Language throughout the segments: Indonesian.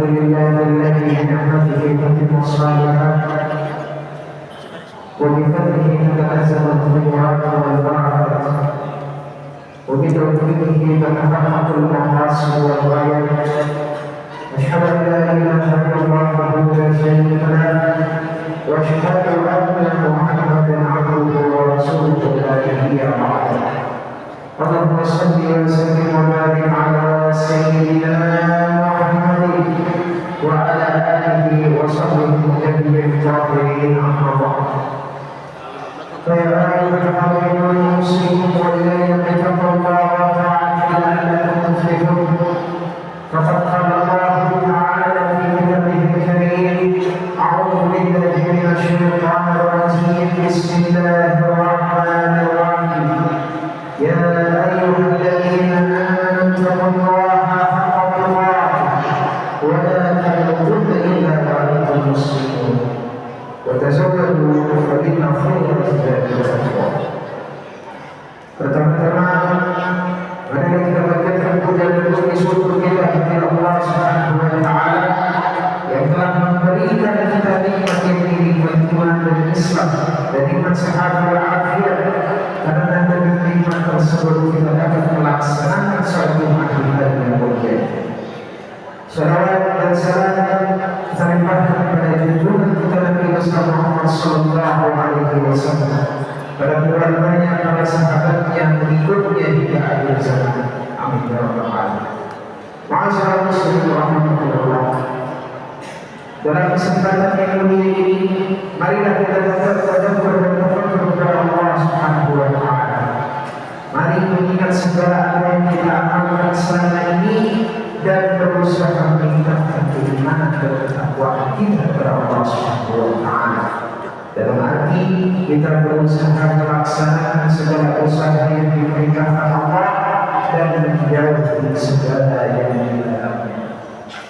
لله الذي بنعمته تتم الصالحات وبفضله تتنزل الخيرات والبركات وبتوفيقه تتحقق المقاصد والغايات. أشهد أن لا إله إلا الله وحده لا شريك له وأشهد أن محمدا عبده ورسوله لا نبي بعده. اللهم صل وسلم وبارك على سيدنا محمد وعلى آله وصحبه النبي الطاهرين أما بعد. فيا أيها الحاضرون المسلمون والذين اتقوا الله وطاعته لعلكم تفلحون. فقد قال الله تعالى في كتابه الكريم: أعوذ بالله من الشيطان الرجيم. بسم الله الرحمن الرحيم. يا أيها الذين آمنوا اتقوا الله حق تقاته ولا تموتن إلا وأنتم مسلمون وتزودوا فإن خير الزاد التقوى. Pertama-tama, mari kita panjatkan puja dan puji syukur kita kepada Allah Subhanahu wa taala yang telah memberikan kita nikmat yang nikmat iman dan Islam dan nikmat sehat walafiat. Karena dengan nikmat tersebut kita dapat melaksanakan sholat Jumat di hari yang mulia. Salawat dan salam kita limpahkan kepada junjungan kita Nabi Muhammad sallallahu alaihi wasallam, pada keluarganya, para sahabatnya yang mengikutnya hingga akhir zaman. Amin ya rabbal alamin. Ma'asyiral muslimin rahimahullah. Dalam kesempatan yang mulia ini, marilah kita bertadabbur dan bertafakkur kepada Allah Subhanahu wa taala. Mari mengingat segala apa yang kita amalkan selama ini dan berusaha meningkatkan keimanan dan ketakwaan kita kepada Allah Subhanahu wa taala. Dalam arti kita berusaha melaksanakan segala usaha yang diperintahkan Allah dan menjauhi segala yang dilarangnya.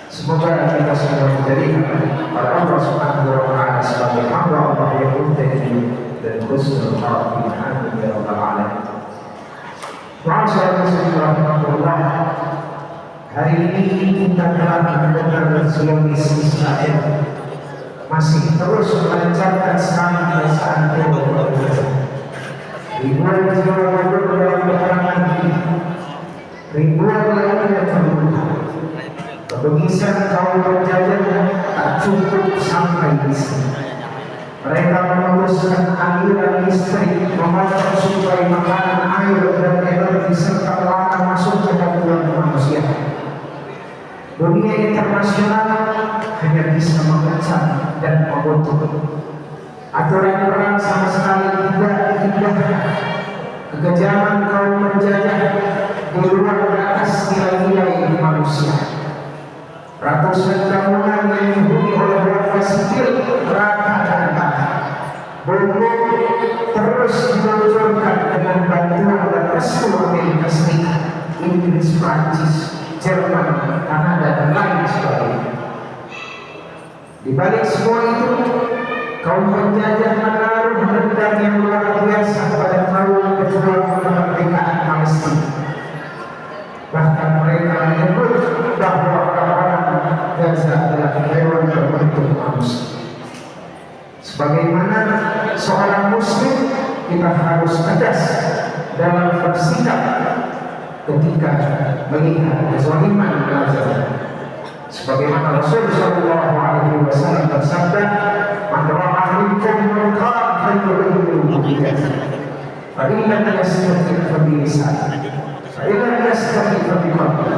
Semoga kita semua dijadikan oleh Allah Subhanahu wa taala sebagai hamba Allah yang muttaqin dan husnul khatimah. Amin ya rabbal alamin. Ma'asyiral muslimin rahimahullah. Hari ini kita telah mendengar Zionis Israel masih terus melancarkan serangan perasaan teror. Ribuan jiwa gugur dalam peperangan ini, ribuan lainnya terluka. Kebengisan kaum penjajah tak cukup sampai di sini. Mereka meneruskan aliran listrik, memotong supaya makanan, air dan energi serta pelanggan masuk ke dalam manusia. Dunia internasional hanya bisa mengecam dan mengutuk. Aturan perang sama sekali tidak diindahkan. Kekejaman kaum penjajah di luar batas nilai-nilai manusia. Ratusan bangunan yang dihuni oleh warga sipil rata dan tanah. Bom terus diluncurkan dengan bantuan dan restu Amerika Serikat, Inggris, Prancis, Jerman, Kanada dan lain sebagainya. Di balik semua itu, kaum penjajah menaruh dendam yang luar biasa pada kaum pejuang kemerdekaan Palestina. Bahkan mereka menyebut bahwa orang Gaza adalah hewan berbentuk manusia. Sebagaimana seorang Muslim, kita harus tegas dalam bersikap ketika melihat kezaliman Gaza. Sebagaimana Rasul sallallahu alaihi wasallam bersabda, "Man ra'a minkum munkaran falyughayyirhu biyadihi, fa in lam yastati' fa bi lisanihi, fa in lam yastati' fa bi qalbihi,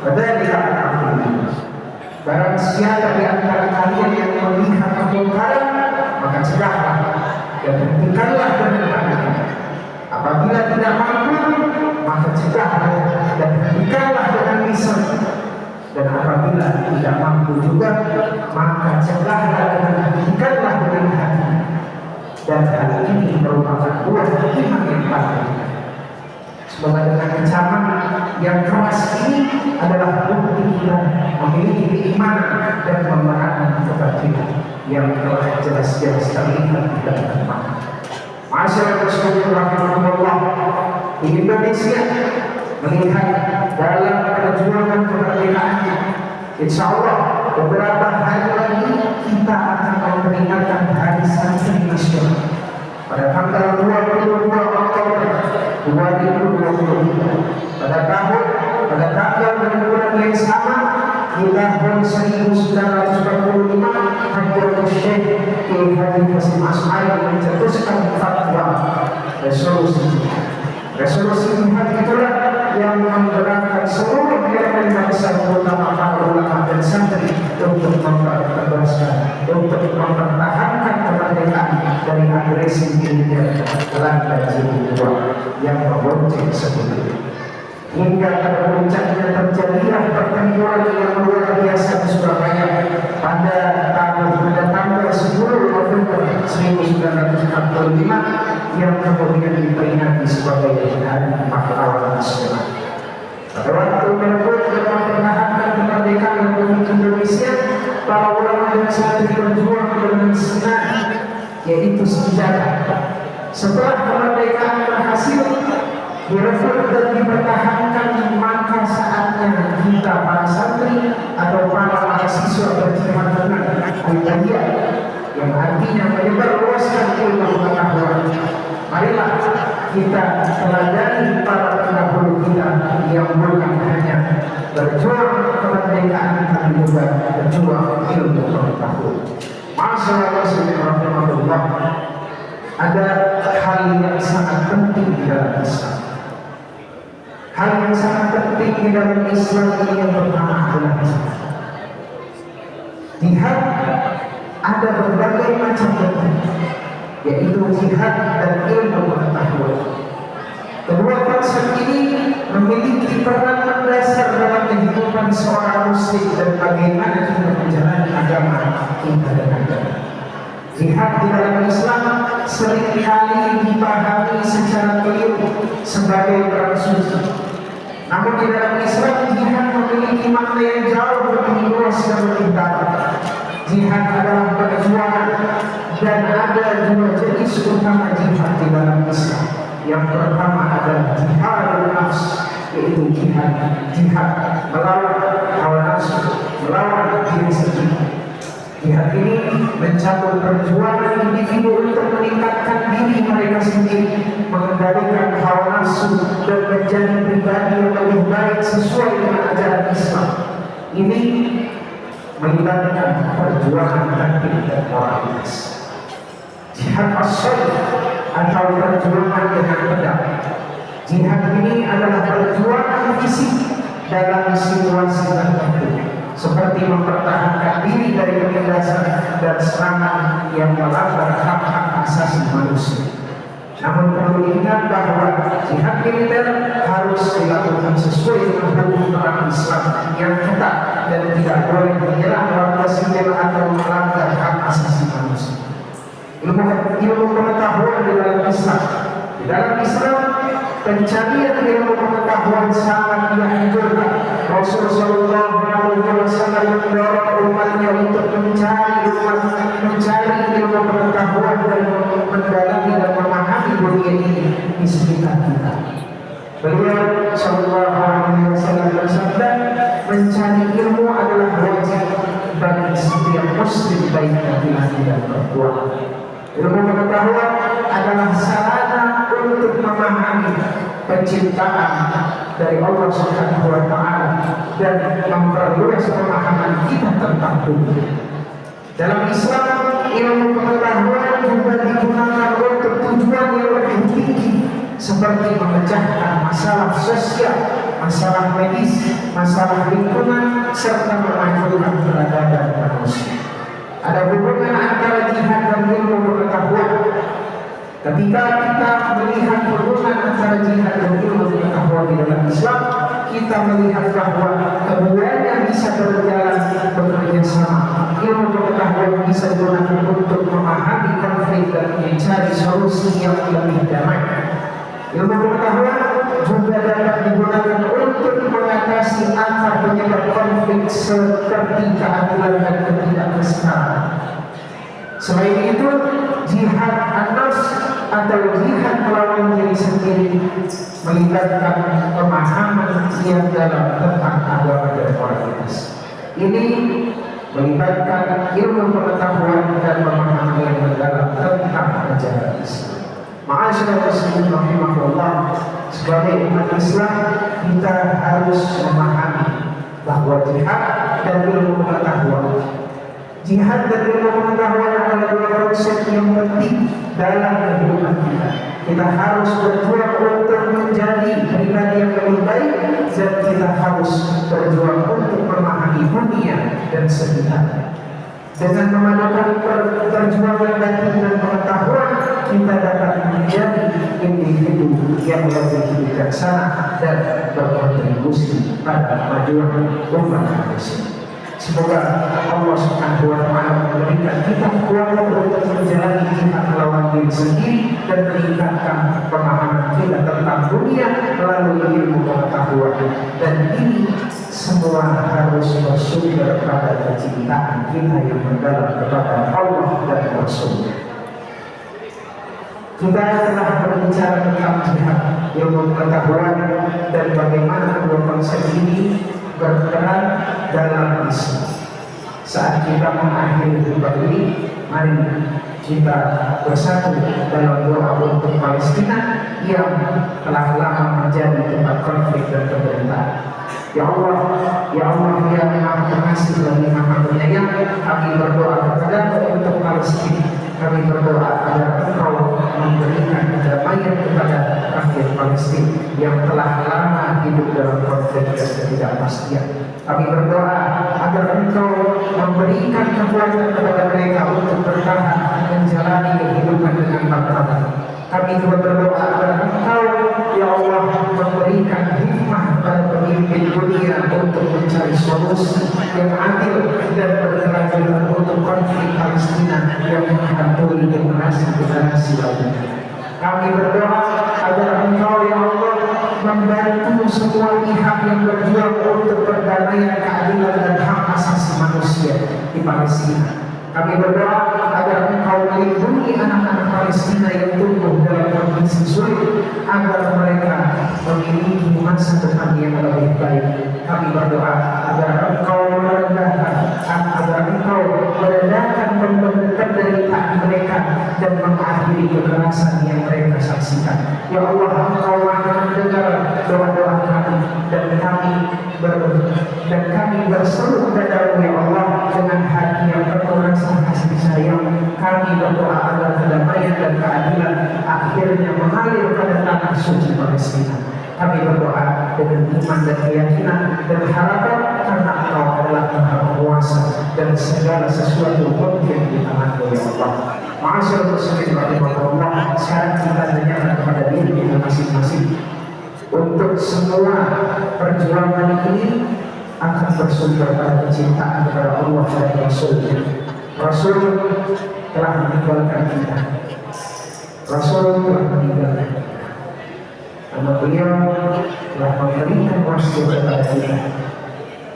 fa dzalika al-'afwu." Barang siapa di antara kalian yang melihat kemungkaran, maka cegahlah dan hentikanlah dengan hati. Apabila tidak mampu, maka cegahlah dan hentikanlah dengan lisan. Dan apabila tidak mampu juga, maka cegahlah dan hentikanlah dengan hati. Dan hal ini merupakan buah iman yang paling. Semoga dengan ancaman yang keras ini adalah bukti kita memiliki keimanan dan pembenaran kebajikan yang telah jelas-jelas terlihat di dalam iman. Masyarakat muslimin rahimahullah, di Indonesia melihat dalam perjuangan kemerdekaan, insya Allah beberapa hari lagi kita akan memperingatkan Hari Santri Nasional pada tanggal 22 Oktober 2023. Pada tanggal dan bulan yang sama di tahun 1945, Hadratus Syekh Kiai Haji Hasyim Asy'ari mencetuskan fatwa resolusi jihad itulah yang menggerakkan seluruh elemen bangsa terutama para ulama dan santri untuk memperbesar, untuk mempertahankan kemerdekaan dari agresi militer Belanda Jilid II yang membonceng sebelumnya. Hingga pada puncaknya terjadilah pertempuran yang luar biasa di Surabaya pada tanggal 10 November 1945 yang kemudian diperingati sebagai Hari Pahlawan Nasional. Pada waktu merebut dan mempertahankan kemerdekaan Republik Indonesia, para ulama dan santri berjuang dengan senang, yaitu senjata. Setelah kemerdekaan berhasil direbut dan dipertahankan, maka saatnya kita para santri atau para mahasiswa berjihad dengan al-jihad, yang artinya menyebarluaskan ilmu pengetahuan. Marilah kita teladani para pendahulu kita yang bukan hanya berjuang kemerdekaan, tapi juga berjuang ilmu pengetahuan. Masyaallah, ada hal yang sangat penting di dalam Islam. Hal yang sangat penting di dalam Islam ini yang pertama adalah jihad. Ada berbagai macam bentuk, yaitu jihad dan ilmu pengetahuan. Kedua konsep ini memiliki peran mendasar dalam kehidupan seorang muslim dan bagaimana kita menjalani agama kita dengan baik. Jihad di dalam Islam seringkali dipahami secara keliru sebagai perang suci. Namun di dalam Islam jihad memiliki makna yang jauh lebih luas dan lebih dalam. Jihad adalah perjuangan, dan ada dua jenis utama jihad di dalam Islam. Yang pertama adalah jihad nafs, yaitu jihad melawan hawa nafsu, melawan diri sendiri. Jihad ini mencakup perjuangan individu untuk meningkatkan diri mereka sendiri, mengendalikan hawa nafsu, dan menjadi pribadi yang lebih baik sesuai dengan ajaran Islam. Ini melibatkan perjuangan batin dan moralitas. Jihad as-sayf atau perjuangan dengan pedang. Jihad ini adalah perjuangan fisik dalam situasi tertentu, seperti mempertahankan diri dari penindasan dan serangan yang melanggar hak-hak asasi manusia. Namun perlu diingat bahwa jihad militer harus dilakukan sesuai dengan hukum perang Islam yang ketat dan tidak boleh menyerang warga sipil atau melanggar hak asasi manusia. Ilmu pengetahuan di dalam Islam. Di dalam Islam, pencarian ilmu pengetahuan sangat dianjurkan. Rasulullah SAW mendorong umatnya untuk mencari ilmu pengetahuan dan mendalami dan memahami dunia ini di sekitar kita. Beliau Sallallahu Alaihi Wasallam bersabda, mencari ilmu adalah wajib bagi setiap muslim baik laki-laki dan perempuan. Ilmu pengetahuan adalah sarana untuk memahami penciptaan dari Allah Subhanahu wa Ta'ala dan memperluas pemahaman kita tentang dunia. Dalam Islam, ilmu pengetahuan juga digunakan untuk tujuan yang lebih tinggi, seperti memecahkan masalah sosial, masalah medis, masalah lingkungan, serta memanfaatkan peradaban manusia. Ada hubungan antara jihad dan ilmu pengetahuan. Ketika kita melihat hubungan antara jihad dan ilmu pengetahuan di dalam Islam, kita melihat bahwa keduanya bisa berjalan bekerja sama. Ilmu pengetahuan bisa digunakan untuk memahami konflik dan mencari solusi yang lebih damai. Ilmu pengetahuan juga dapat digunakan untuk mengatasi akar penyebab konflik seperti keadilan dan ketidakkesetaraan. Selain itu, jihad an-nafs atau jihad melawan diri sendiri melibatkan pemahaman yang dalam tentang agama dan moralitas. Ini melibatkan ilmu pengetahuan dan pemahaman yang mendalam tentang ajaran Islam. Ma'asyiral muslimin rahimahullah, sebagai umat Islam kita harus memahami bahwa jihad dan ilmu pengetahuan, jihad dan ilmu pengetahuan adalah dua konsep yang penting dalam kehidupan kita. Kita harus berjuang untuk menjadi pribadi yang lebih baik, dan kita harus berjuang untuk memahami dunia dan sekitarnya. Dengan memadukan perjuangan batin dan pengetahuan, kita dapat menjadi individu yang lebih bijaksana dan berkontribusi pada kemajuan umat manusia. Semoga Allah Subhanahu wa Ta'ala memberikan kita kekuatan untuk menjalani jihad melawan diri sendiri dan meningkatkan pemahaman kita tentang dunia melalui ilmu pengetahuan. Dan ini semua harus bersumber pada kecintaan kita yang mendalam kepada Allah dan Rasul. Kita telah berbicara tentang jihad, ilmu pengetahuan, dan bagaimana dua konsep ini berperan dalam Islam. Saat kita mengakhiri khutbah ini, mari kita bersatu dalam doa untuk Palestina yang telah lama menjadi tempat konflik dan pemerintahan. Ya Allah, ya Maha Pengasih lagi Maha Penyayang, kami berdoa kepada-Mu untuk Palestina. Kami berdoa agar Engkau memberikan kedamaian kepada rakyat Palestina yang telah lama hidup dalam konflik dan ketidakpastian. Kami berdoa agar Engkau memberikan kekuatan kepada mereka untuk bertahan menjalani kehidupan dengan martabat. Kami juga berdoa agar Engkau, ya Allah, memberikan hikmah pada pemimpin dunia untuk mencari solusi yang adil dan berkelanjutan untuk konflik Palestina yang menghantui generasi lainnya. Kami berdoa agar Engkau, ya Allah, membantu semua pihak yang berjuang untuk perdamaian, keadilan dan hak asasi manusia di Palestina. Kami berdoa agar Engkau melindungi anak-anak Palestina yang tumbuh dalam kondisi sulit, agar mereka memiliki masa depan yang lebih baik. Kami berdoa agar Engkau meredakan penderitaan mereka dan mengakhiri kekerasan yang mereka saksikan. Ya Allah, Engkau Maha mendengar doa-doa kami, dan kami berseru kepada-Mu, ya Allah, dengan hati yang penuh rasa kasih sayang. Kami berdoa agar kedamaian dan keadilan akhirnya mengalir pada tanah suci Palestina. Kami berdoa dengan iman dan keyakinan dan harapan, karena Engkau adalah Maha Penguasa dan segala sesuatu mungkin di tangan-Mu, ya Allah. Ma'asyiral muslimin rahimahullah, sekarang kita tanyakan kepada diri kita masing-masing. Untuk semua perjuangan ini akan bersumber pada kecintaan kepada Allah dan Rasul-Nya. Rasul telah meninggalkan kita. Rasul telah meninggalkan kita. Karena beliau telah memberikan wasiat kepada kita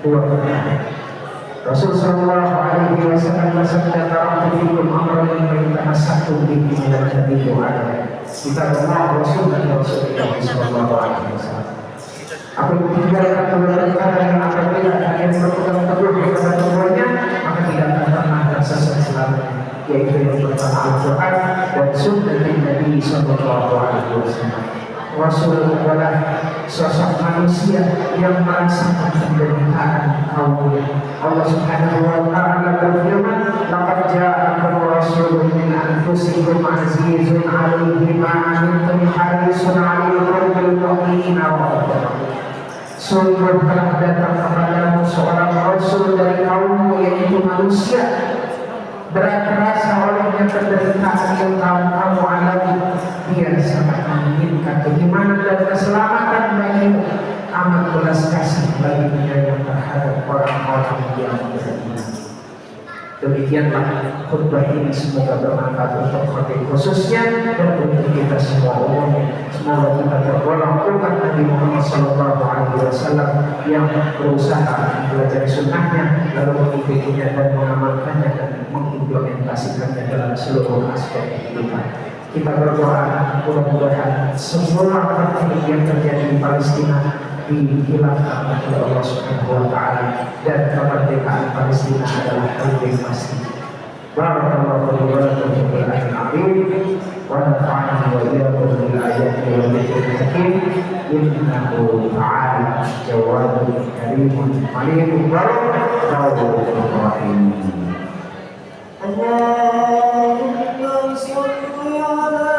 dua perkara. Rasul sallallahu alaihi wasallam bersabda, "Taraktu fikum amrayn fa in tamassaktum bihi lan tadillu abadan." Kita Allah, Rasul dan Rasulullah sallallahu alaihi wasallam. Aku tinggalkan dua perkara yang apabila kalian berpegang teguh kepada keduanya, maka tidak akan pernah tersesat selamanya, yaitu yang pertama Al-Quran dan Sunnah Nabi sallallahu alaihi wasallam. Rasul adalah sosok manusia yang merasakan penderitaan kaumnya. Allah Subhanahu wa Ta'ala berfirman, "Laqad ja'akum rasulun min anfusikum azizun 'alaihi ma 'anittum harisun 'alaikum bil mu'minina ra'ufur rahim." Sungguh telah datang kepadamu seorang rasul dari kaummu, yaitu manusia, berat terasa olehnya penderitaan yang kamu alami. Dia sangat menginginkan keimanan dan keselamatan bagimu, amat belas kasih bagi penyayang terhadap orang-orang yang beriman. Demikianlah khutbah ini, semoga bermanfaat untuk khotib khususnya dan untuk kita semua umumnya. Semoga kita tergolong umat Nabi Muhammad SAW yang berusaha belajar sunnahnya, lalu mengikutinya dan mengamalkannya dan mengimplementasikannya dalam seluruh aspek kehidupan. Kita berdoa mudah-mudahan semua konflik yang terjadi di Palestina dihilangkan oleh Allah Subhanahu wa Ta'ala, dan kemerdekaan Palestina adalah hal yang pasti. Barakallahu li wa lakum fil Qur'anil azim wa nafa'ani wa iyyakum bil ayati wal dhikril hakim innahu ta'ala jawadun karimun malikun rahmanur rahim. Allahumma shalli ala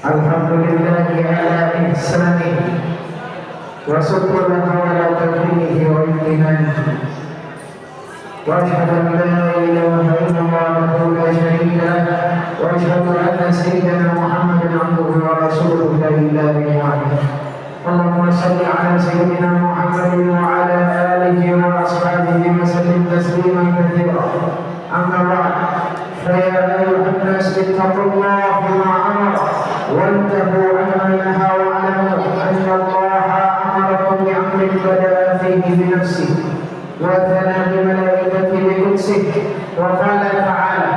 Alhamdulillahi ala ihsanih wa syukran ala tawfiqihi wa imtinanihi wa ashhadu an la ilaha illallah wahdahu la syarika lah wa ashhadu anna sayyidana Muhammadan abduhu wa rasuluhu la ilaha illallah. Allahumma salli ala sayyidina Muhammadin wa ala alihi wa ashabihi wa sallim tasliman katsiran. Amma ba'd, fa ya ayyuhan nas ittaqullaha bima amara وانتهوا عما نهى واعلموا ان الله امركم بامر بدا فيه بنفسه وثنى بملائكته بقدسه وقال تعالى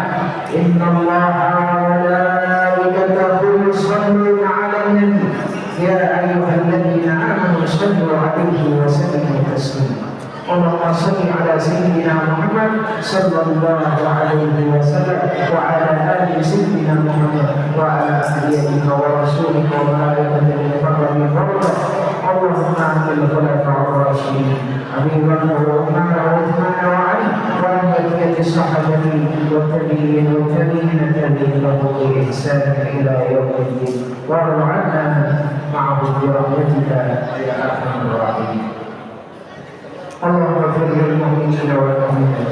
ان الله وملائكته يصلون على النبي يا ايها الذين امنوا صلوا عليه وسلموا تسليما. اللهم صل على سيدنا محمد صلى الله عليه وسلم وعلى ال سيدنا محمد وعلى انبيائك ورسولك وملائكته المقربين فرضا. اللهم اعط الخلفاء الراشدين ابي بكر وعمر وعثمان وعلي وعن بقيه الصحابه والتابعين والتابعين له باحسان الى يوم الدين وارض عنا معه برحمتك يا ارحم الراحمين. اللهم اغفر للمؤمنين والمؤمنات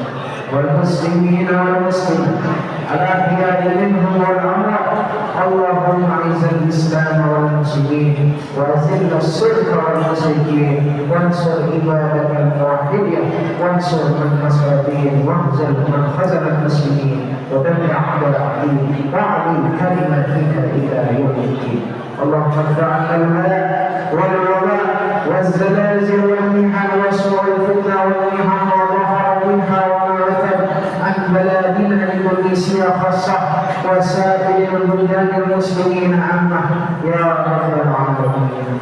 والمسلمين والمسلمات الأحياء منهم والأموات. اللهم أعز الإسلام والمسلمين وأذل الشرك والمشركين وانصر عبادك الموحدين وانصر من نصر دين واخذل من خذل المسلمين ودمر أعداء الدين واعلي كلمتك إلى يوم الدين. اللهم ادفع عنا البلاء والوباء والزلازل والمحن وسوء الفتنة والمحن وظهر منها وما بطن عن بلادنا لكل سوى خاصة وسائر البلدان المسلمين عامة يا رب العالمين.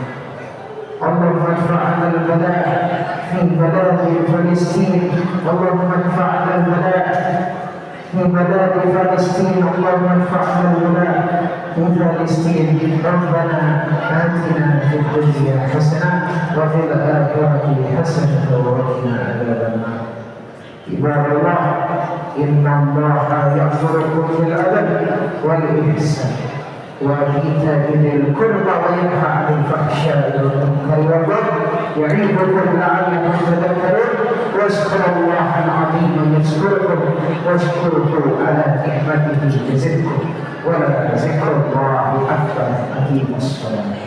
اللهم ادفع عنا البلاء في بلاد فلسطين. اللهم ادفع عنا البلاء في بلاد فلسطين. اللهم ادفع عنا البلاء في فلسطين. ربنا آتنا في الدنيا حسنة وفي الآخرة حسنة وقنا عذاب النار. عباد الله إن الله يأمركم بالعدل والإحسان وإيتاء ذي القربى وينهى عن الفحشاء والمنكر والبغي يعظكم لعلكم تذكرون. واذكروا الله العظيم يذكركم واشكروه على نعمته يزدكم ولذكر الله أكبر. أقيموا الصلاة.